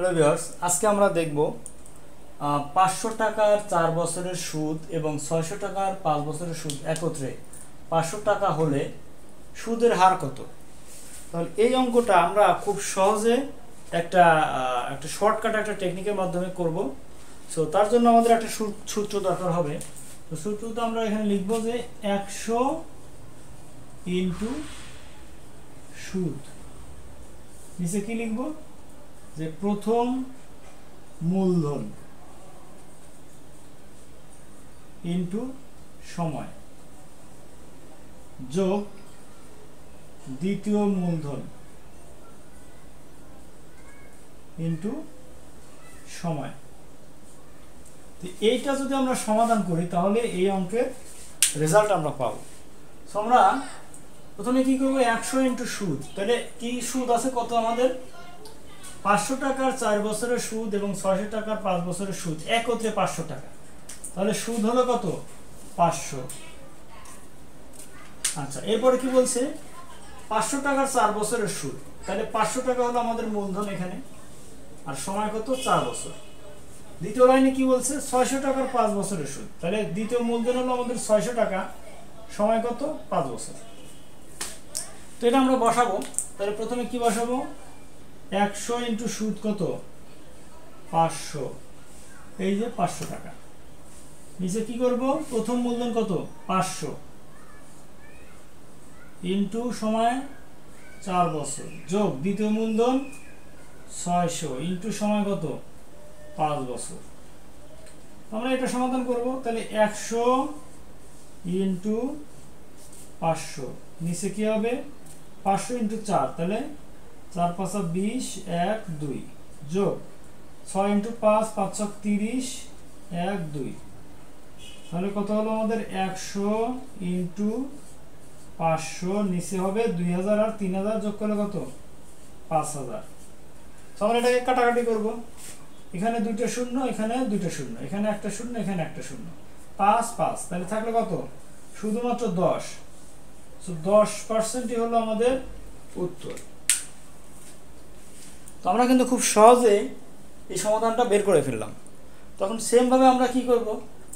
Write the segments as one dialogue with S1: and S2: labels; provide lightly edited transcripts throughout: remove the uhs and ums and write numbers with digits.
S1: Hello viewers, আজকে আমরা দেখব 500 টাকার 4 বছরের সুদ এবং 600 টাকার 5 বছরের সুদ একত্রে 500 টাকা হলে সুদের হার কত। তাহলে এই অঙ্কটা আমরা খুব সহজে একটা শর্টকাট একটা টেকনিকের মাধ্যমে করব। সো তার জন্য আমাদের একটা সূত্র দরকার হবে। তো সূত্রটা আমরা এখানে লিখব যে 100 ইনটু সুদ, নিচে কি লিখব যে প্রথম মূলধন ইনটু সময় যোগ দ্বিতীয় মূলধন ইনটু সময়। তো এইটা যদি আমরা সমাধান করি তাহলে এই অঙ্কের রেজাল্ট আমরা পাবো। সো আমরা প্রথমে কি করব, 100 ইনটু সুদ। তাহলে কি সুদ আছে কত আমাদের, 500 টাকার 4 বছরের সুদ এবং 600 টাকার 5 বছরের সুদ একত্রে 500 টাকা। তাহলে সুদ হলো কত, 500। আচ্ছা, এরপরে কি বলছে, 500 টাকার 4 বছরের সুদ। তাহলে 500 টাকা হলো আমাদের মূলধন এখানে, আর সময় কত, 4 বছর। দ্বিতীয় লাইনে কি বলছে, 600 টাকার 5 বছরের সুদ। তাহলে দ্বিতীয় মূলধন হলো আমাদের 600 টাকা, সময় কত, 5 বছর। তো এটা আমরা বসাবো। তাহলে প্রথমে কি বসাবো, 100 ইনটু সুদ কত, 500, এই যে 500 টাকা। নিচে কি করব, প্রথম মূলধন কত, 500 ইনটু সময় 4 বছর যোগ দ্বিতীয় মূলধন 600 ইনটু সময় কত, 5 বছর। আমরা এটা সমাধান করব। তাহলে 100 ইনটু 500, নিচে কি হবে, 500 ইনটু 4, তাহলে 4 5 20, 1 2 যোগ 6 ইনটু 5, 5 6 30, 1 2। তাহলে কত হলো আমাদের, 100 ইনটু 500, নিচে হবে 2000 আর 3000 যোগ করলে কত, 5000। তো আমরা এটাকে কাটাকাটি করব। এখানে দুইটা শূন্য, এখানে দুইটা শূন্য, এখানে একটা শূন্য, এখানে একটা শূন্য, 5 5। তাহলে থাকলে কত, শুধুমাত্র 10। সো 10%ই হলো আমাদের উত্তর। তো আমরা কিন্তু খুব সহজে এই সমাধানটা বের করে ফেললাম। তখন সেম ভাবে আমরা কি করব,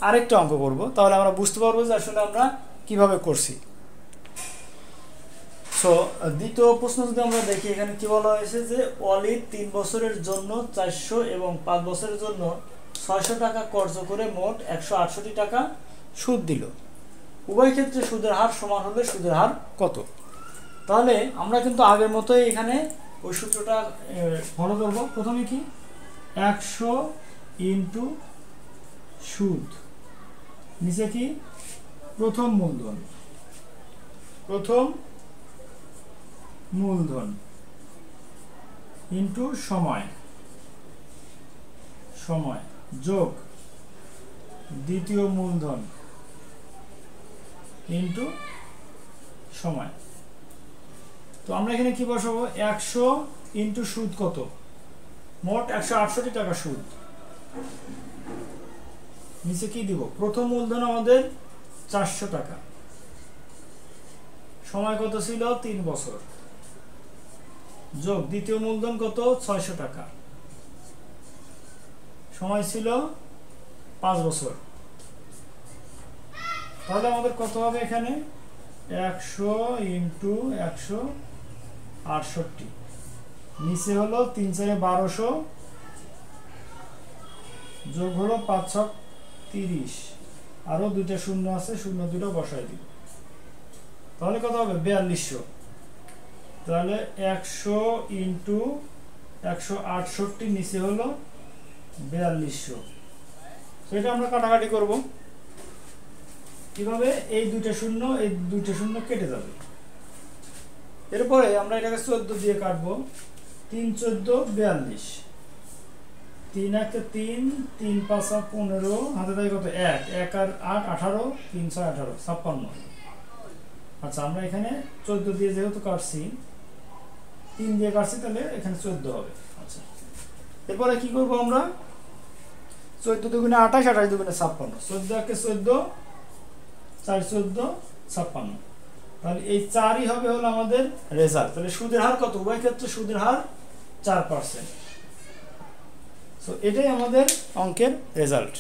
S1: আরেকটা অঙ্ক করব, তাহলে আমরা বুঝতে পারবো যে আসলে আমরা কিভাবে করছি। সো দ্বিতীয় প্রশ্ন যদি আমরা দেখি, এখানে কি বলা হয়েছে যে অলি 3 বছরের জন্য 400 এবং 5 বছরের জন্য 600 টাকা কর্জ করে মোট 168 টাকা সুদ দিল। উভয় ক্ষেত্রে সুদের হার সমান হলে সুদের হার কত। তাহলে আমরা কিন্তু আগের মতোই এখানে ওই সূত্রটা ফলো করব। প্রথমে কি, 100 ইনটু সুদ, নিচে কি, প্রথম মূলধন ইনটু সময় যোগ দ্বিতীয় মূলধন ইনটু সময়। তো আমরা এখানে কি বসাবো, 100 ইনটু সুদ কত, মোট 168 টাকা সুদ। নিচে কি দিব, প্রথম মূলধন আমাদের 400 টাকা, সময় কত ছিল, 3 বছর, যোগ দ্বিতীয় মূলধন কত, 600 টাকা, সময় ছিল 5 বছর। তাহলে আমাদের কত হবে এখানে, 100 ইনটু 168, নিচে হলো 3 4 1200 যোগ হলো 5 6 30, আরো দুইটা শূন্য আছে, শূন্য দুটো বসাই দিব। তাহলে কত হবে, 4200। তাহলে 100 ইনটু 168, নিচে হলো 4200। তো এটা আমরা কাটাকাটি করব কিভাবে, এই দুইটা শূন্য কেটে যাবে। এরপরে আমরা এটাকে 14 দিয়ে কাটবো, 3 14 42, 3 1 3, 3 5 15, হাতে থাকে কত, 1 1 আর 8 18, 3 6 18 56। আচ্ছা, আমরা এখানে 14 দিয়ে যেহেতু কাটছি, 3 দিয়ে কাটছি, তাহলে এখানে 14 হবে। আচ্ছা, এরপরে কি করব আমরা, 14 দুগুণে 28, 28 দুগুণে 56, 14 1 14, 4 14 56। তাহলে এই 4ই হবে হলো আমাদের রেজাল্ট। তাহলে সুদের হার কত, উভয় ক্ষেত্রে সুদের হার 4%। সো এটাই আমাদের অঙ্কের রেজাল্ট।